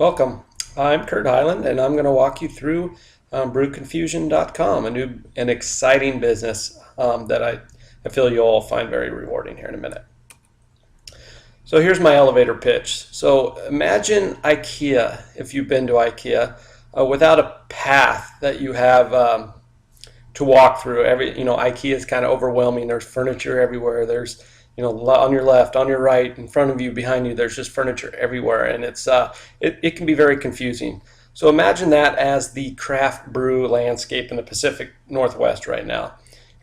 Welcome. I'm Curt Hyland, and I'm going to walk you through brewconfusion.com, a new and exciting business that I feel you'll all find very rewarding here in a minute. So here's my elevator pitch. So imagine IKEA, if you've been to IKEA, without a path that you have to walk through. IKEA is kind of overwhelming. There's furniture everywhere. There's on your left, on your right, in front of you, behind you, there's just furniture everywhere, and it can be very confusing. So imagine that as the craft brew landscape in the Pacific Northwest right now.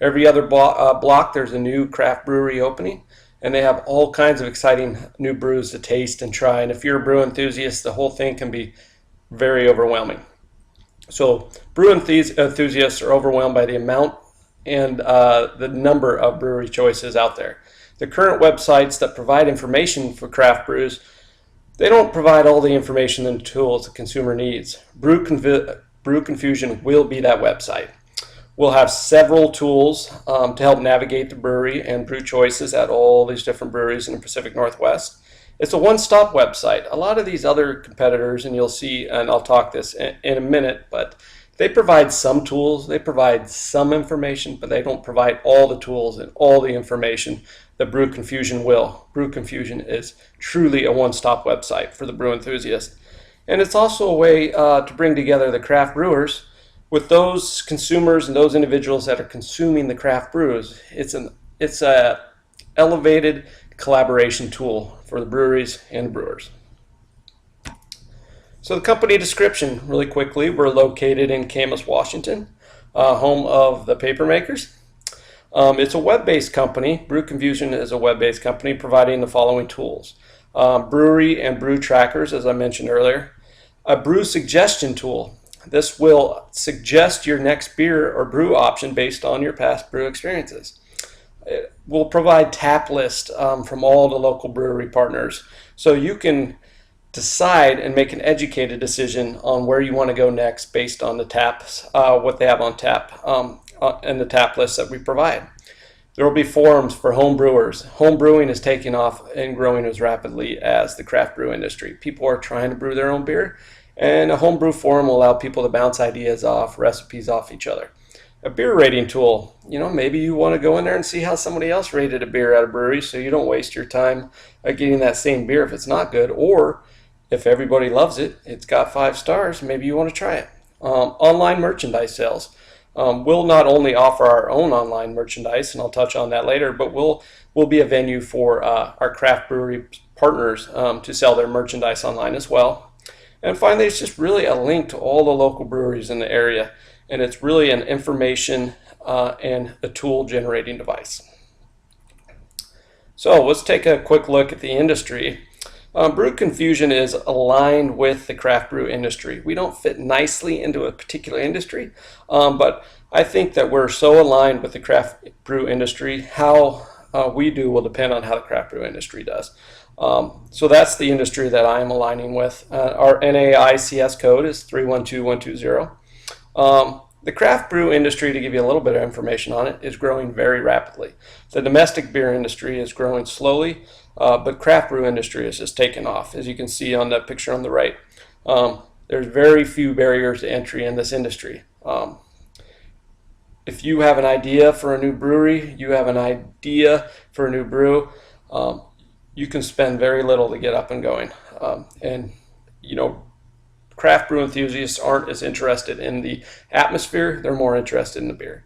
Every other block, there's a new craft brewery opening, and they have all kinds of exciting new brews to taste and try. And if you're a brew enthusiast, the whole thing can be very overwhelming. So brew enthusiasts are overwhelmed by the amount and the number of brewery choices out there. The current websites that provide information for craft brews, they don't provide all the information and tools the consumer needs. Brew Confusion will be that website. We'll have several tools to help navigate the brewery and brew choices at all these different breweries in the Pacific Northwest. It's a one-stop website. A lot of these other competitors, and you'll see, and I'll talk this in a minute, but they provide some tools, they provide some information, but they don't provide all the tools and all the information that Brew Confusion will. Brew Confusion is truly a one-stop website for the brew enthusiast. And it's also a way to bring together the craft brewers with those consumers and those individuals that are consuming the craft brews. It's a elevated collaboration tool for the breweries and brewers. So the company description, really quickly, we're located in Camas, Washington, home of the paper makers. It's a web-based company. Brew Confusion is a web-based company providing the following tools. Brewery and brew trackers, as I mentioned earlier. A brew suggestion tool. This will suggest your next beer or brew option based on your past brew experiences. It will provide tap list from all the local brewery partners, so you can decide and make an educated decision on where you want to go next based on the taps, what they have on tap, and the tap list that we provide. There will be forums for home brewers. Home brewing is taking off and growing as rapidly as the craft brew industry. People are trying to brew their own beer, and a home brew forum will allow people to bounce ideas off, recipes off each other. A beer rating tool, maybe you want to go in there and see how somebody else rated a beer at a brewery, so you don't waste your time getting that same beer if it's not good, or if everybody loves it, it's got 5 stars, maybe you want to try it. Online merchandise sales. We'll not only offer our own online merchandise, and I'll touch on that later, but we'll be a venue for our craft brewery partners to sell their merchandise online as well. And finally, it's just really a link to all the local breweries in the area, and it's really an information and a tool generating device. So let's take a quick look at the industry. Brew Confusion is aligned with the craft brew industry. We don't fit nicely into a particular industry, but I think that we're so aligned with the craft brew industry. How we do will depend on how the craft brew industry does. So that's the industry that I'm aligning with. Our NAICS code is 312120. The craft brew industry, to give you a little bit of information on it, is growing very rapidly. The domestic beer industry is growing slowly, but craft brew industry is just taking off. As you can see on the picture on the right, there's very few barriers to entry in this industry. If you have an idea for a new brewery, you have an idea for a new brew, you can spend very little to get up and going. Craft brew enthusiasts aren't as interested in the atmosphere, they're more interested in the beer.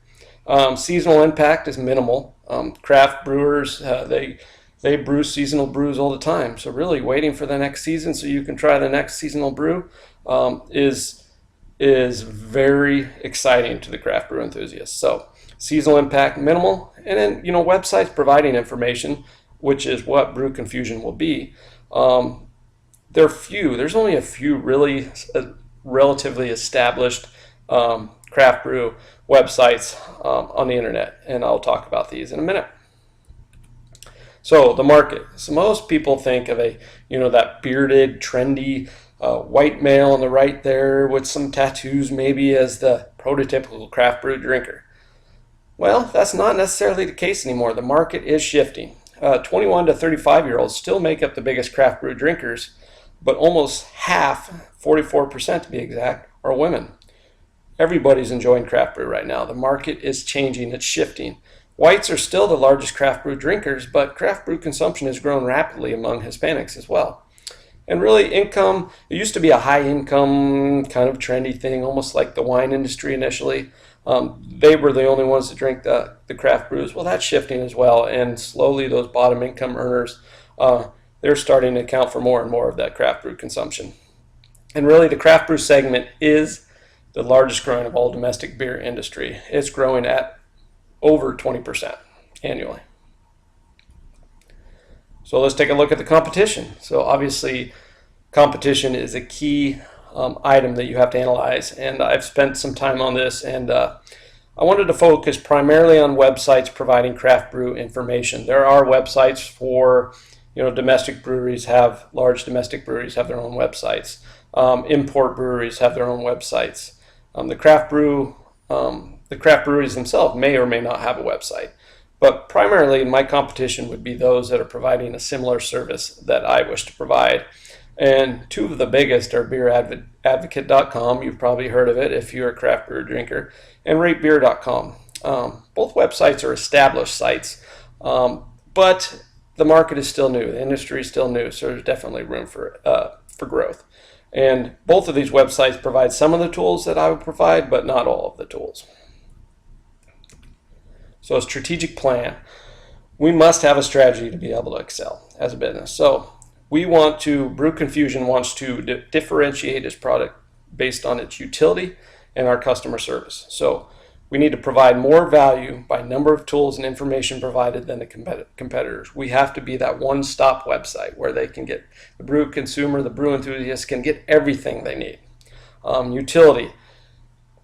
Seasonal impact is minimal. Craft brewers, they brew seasonal brews all the time. So really waiting for the next season so you can try the next seasonal brew is very exciting to the craft brew enthusiasts. So seasonal impact minimal, and then websites providing information, which is what Brew Confusion will be. They're few. There's only a few really relatively established craft brew websites on the internet, and I'll talk about these in a minute. So the market. So most people think of that bearded, trendy white male on the right there with some tattoos maybe as the prototypical craft brew drinker. Well, that's not necessarily the case anymore. The market is shifting. 21 to 35-year-olds still make up the biggest craft brew drinkers, but almost half, 44% to be exact, are women. Everybody's enjoying craft brew right now. The market is changing, it's shifting. Whites are still the largest craft brew drinkers, but craft brew consumption has grown rapidly among Hispanics as well. And really, income, it used to be a high income kind of trendy thing, almost like the wine industry initially. They were the only ones to drink the craft brews. Well, that's shifting as well, and slowly those bottom income earners, they're starting to account for more and more of that craft brew consumption. And really, the craft brew segment is the largest growing of all domestic beer industry. It's growing at over 20% annually. So let's take a look at the competition. So obviously, competition is a key item that you have to analyze, and I've spent some time on this, and I wanted to focus primarily on websites providing craft brew information. There are websites for, domestic breweries large domestic breweries have their own websites. Import breweries have their own websites. The craft breweries themselves may or may not have a website. But primarily, my competition would be those that are providing a similar service that I wish to provide. And two of the biggest are beeradvocate.com. You've probably heard of it if you're a craft beer drinker, and ratebeer.com. Both websites are established sites, but the market is still new. The industry is still new, so there's definitely room for growth. And both of these websites provide some of the tools that I would provide, but not all of the tools. So a strategic plan. We must have a strategy to be able to excel as a business. So Brew Confusion wants to differentiate its product based on its utility and our customer service. So we need to provide more value by number of tools and information provided than the competitors. We have to be that one-stop website where they can get the brew consumer, the brew enthusiast can get everything they need. Utility.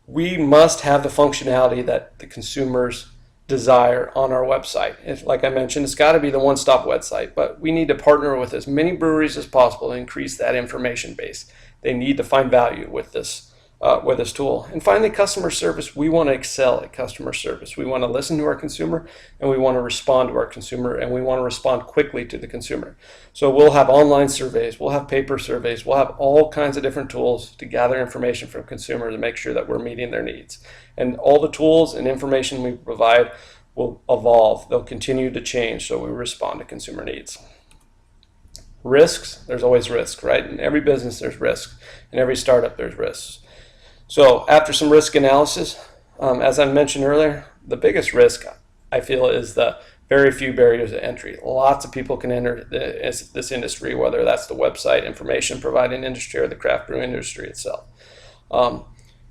We must have the functionality that the consumers desire on our website. Like I mentioned, it's got to be the one-stop website, but we need to partner with as many breweries as possible to increase that information base. They need to find value with this tool. And finally, customer service. We want to excel at customer service. We want to listen to our consumer, and we want to respond to our consumer, and we want to respond quickly to the consumer. So we'll have online surveys, we'll have paper surveys, we'll have all kinds of different tools to gather information from consumers to make sure that we're meeting their needs. And all the tools and information we provide will evolve. They'll continue to change, so we respond to consumer needs. Risks, there's always risk, right? In every business there's risk. In every startup there's risks. So after some risk analysis, as I mentioned earlier, the biggest risk I feel is the very few barriers to entry. Lots of people can enter this industry, whether that's the website information providing industry or the craft brew industry itself.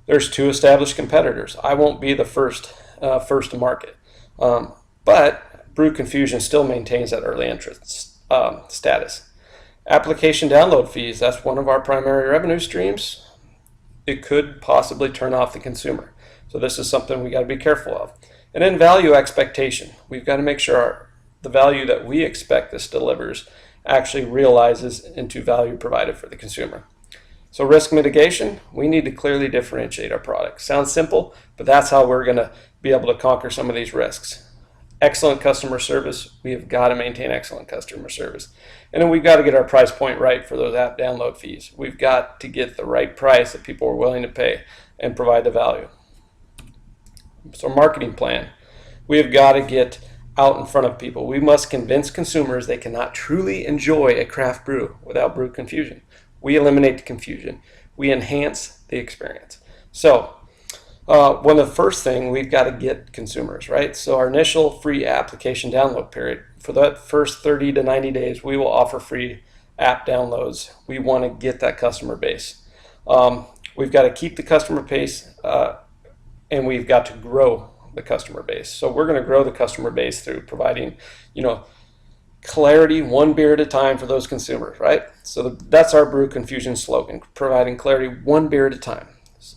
There's two established competitors. I won't be the first to market, but Brew Confusion still maintains that early entrance status. Application download fees, that's one of our primary revenue streams. It could possibly turn off the consumer. So this is something we got to be careful of. And then value expectation. We've got to make sure the value that we expect this delivers actually realizes into value provided for the consumer. So risk mitigation, we need to clearly differentiate our product. Sounds simple, but that's how we're going to be able to conquer some of these risks. Excellent customer service. We have got to maintain excellent customer service. And then we've got to get our price point right for those app download fees. We've got to get the right price that people are willing to pay and provide the value. So marketing plan. We have got to get out in front of people. We must convince consumers they cannot truly enjoy a craft brew without brew confusion. We eliminate the confusion. We enhance the experience. So one of the first things we've got to get consumers, right? So our initial free application download period, for that first 30 to 90 days, we will offer free app downloads. We want to get that customer base. We've got to keep the customer base, and we've got to grow the customer base. So we're going to grow the customer base through providing, clarity, one beer at a time for those consumers, right? So that's our Brew Confusion slogan, providing clarity one beer at a time.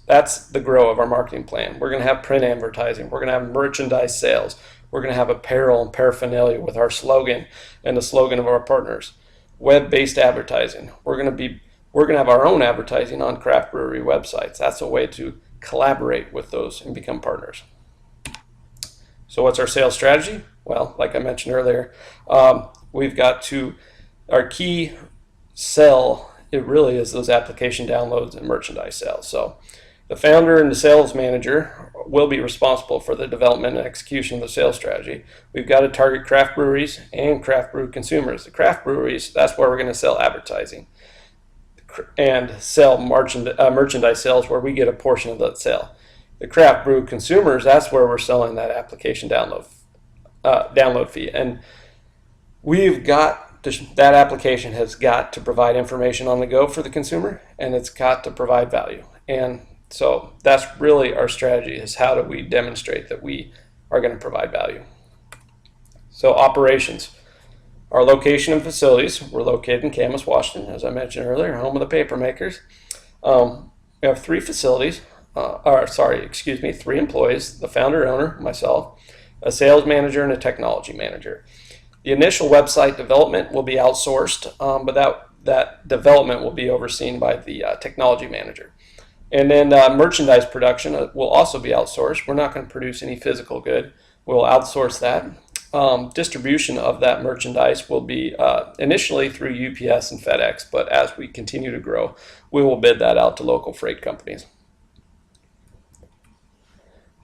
That's the grow of our marketing plan. We're going to have print advertising. We're going to have merchandise sales. We're going to have apparel and paraphernalia with our slogan and the slogan of our partners. Web-based advertising. We're going to have our own advertising on craft brewery websites. That's a way to collaborate with those and become partners. So what's our sales strategy? Well, like I mentioned earlier, we've got our key sell it really is those application downloads and merchandise sales. So the founder and the sales manager will be responsible for the development and execution of the sales strategy. We've got to target craft breweries and craft brew consumers. The craft breweries, that's where we're going to sell advertising and sell merchandise sales, where we get a portion of that sale. The craft brew consumers, that's where we're selling that application download fee. And we've got that application has got to provide information on the go for the consumer, and it's got to provide value. And so that's really our strategy, is how do we demonstrate that we are going to provide value. So operations. Our location and facilities, we're located in Camas, Washington, as I mentioned earlier, home of the paper makers. We have 3 facilities, 3 employees, the founder owner, myself, a sales manager, and a technology manager. The initial website development will be outsourced, but that development will be overseen by the technology manager. And then merchandise production will also be outsourced. We're not going to produce any physical good. We'll outsource that. Distribution of that merchandise will be initially through UPS and FedEx, but as we continue to grow, we will bid that out to local freight companies.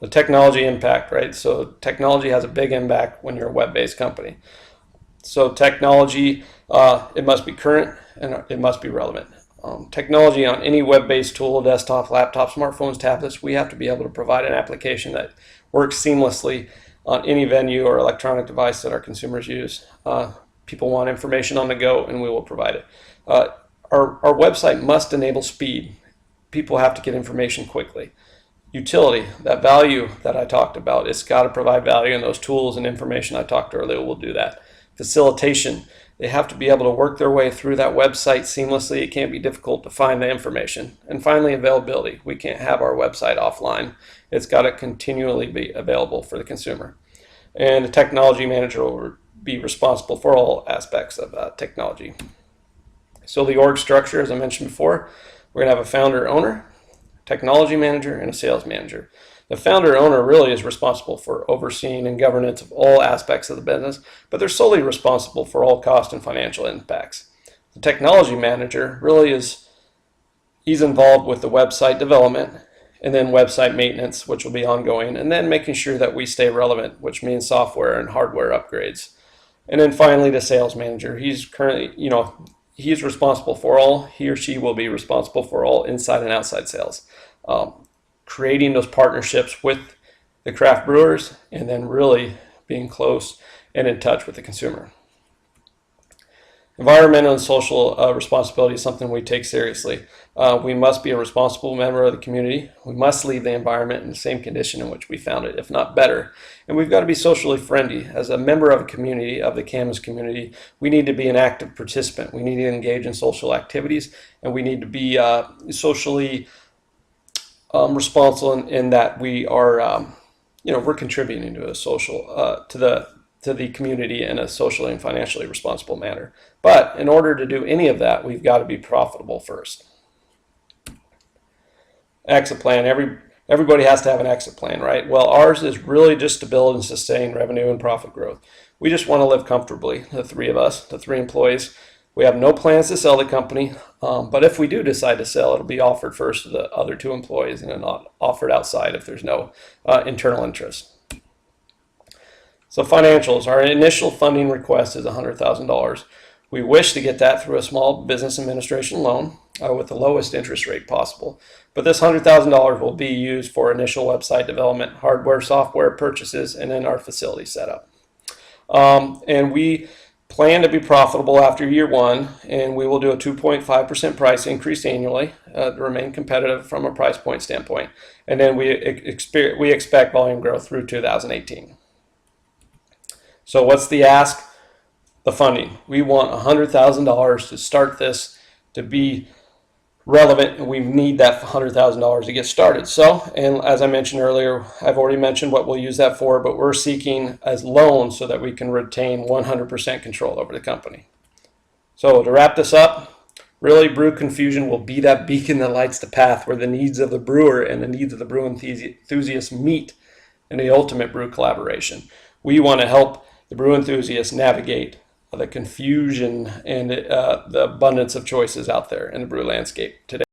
The technology impact, right? So technology has a big impact when you're a web-based company. So technology, it must be current and it must be relevant. Technology on any web-based tool, desktop, laptop, smartphones, tablets, we have to be able to provide an application that works seamlessly on any venue or electronic device that our consumers use. People want information on the go, and we will provide it. Our website must enable speed. People have to get information quickly. Utility, that value that I talked about, it's got to provide value, and those tools and information I talked earlier will do that. Facilitation, they have to be able to work their way through that website seamlessly. It can't be difficult to find the information. And finally, availability. We can't have our website offline. It's got to continually be available for the consumer. And the technology manager will be responsible for all aspects of technology. So the org structure, as I mentioned before, we're going to have a founder owner, technology manager, and a sales manager. The founder owner really is responsible for overseeing and governance of all aspects of the business, but they're solely responsible for all cost and financial impacts. The technology manager really he's involved with the website development and then website maintenance, which will be ongoing, and then making sure that we stay relevant, which means software and hardware upgrades. And then finally, the sales manager. He's currently, he's responsible for all, he or she will be responsible for all inside and outside sales. Creating those partnerships with the craft brewers, and then really being close and in touch with the consumer. Environmental and social responsibility is something we take seriously. We must be a responsible member of the community. We must leave the environment in the same condition in which we found it, if not better. And we've got to be socially friendly. As a member of a community, of the Camas community, we need to be an active participant. We need to engage in social activities, and we need to be socially responsible in that we are, we're contributing to a social, to the community in a socially and financially responsible manner. But in order to do any of that, we've got to be profitable first. Exit plan. Everybody has to have an exit plan, right? Well, ours is really just to build and sustain revenue and profit growth. We just want to live comfortably, the 3 of us, the 3 employees. We have no plans to sell the company, but if we do decide to sell, it'll be offered first to the other 2 employees and then not offered outside if there's no internal interest. So financials, our initial funding request is $100,000. We wish to get that through a small business administration loan with the lowest interest rate possible. But this $100,000 will be used for initial website development, hardware, software purchases, and then our facility setup. And we plan to be profitable after year 1, and we will do a 2.5% price increase annually to remain competitive from a price point standpoint. And then we expect volume growth through 2018. So what's the ask? The funding. We want $100,000 to start this to be relevant, and we need that $100,000 to get started. So, and as I mentioned earlier, I've already mentioned what we'll use that for, but we're seeking as loans so that we can retain 100% control over the company. So to wrap this up, really Brew Confusion will be that beacon that lights the path where the needs of the brewer and the needs of the brew enthusiasts meet in the ultimate brew collaboration. We want to help the brew enthusiasts navigate the confusion and the abundance of choices out there in the brew landscape today.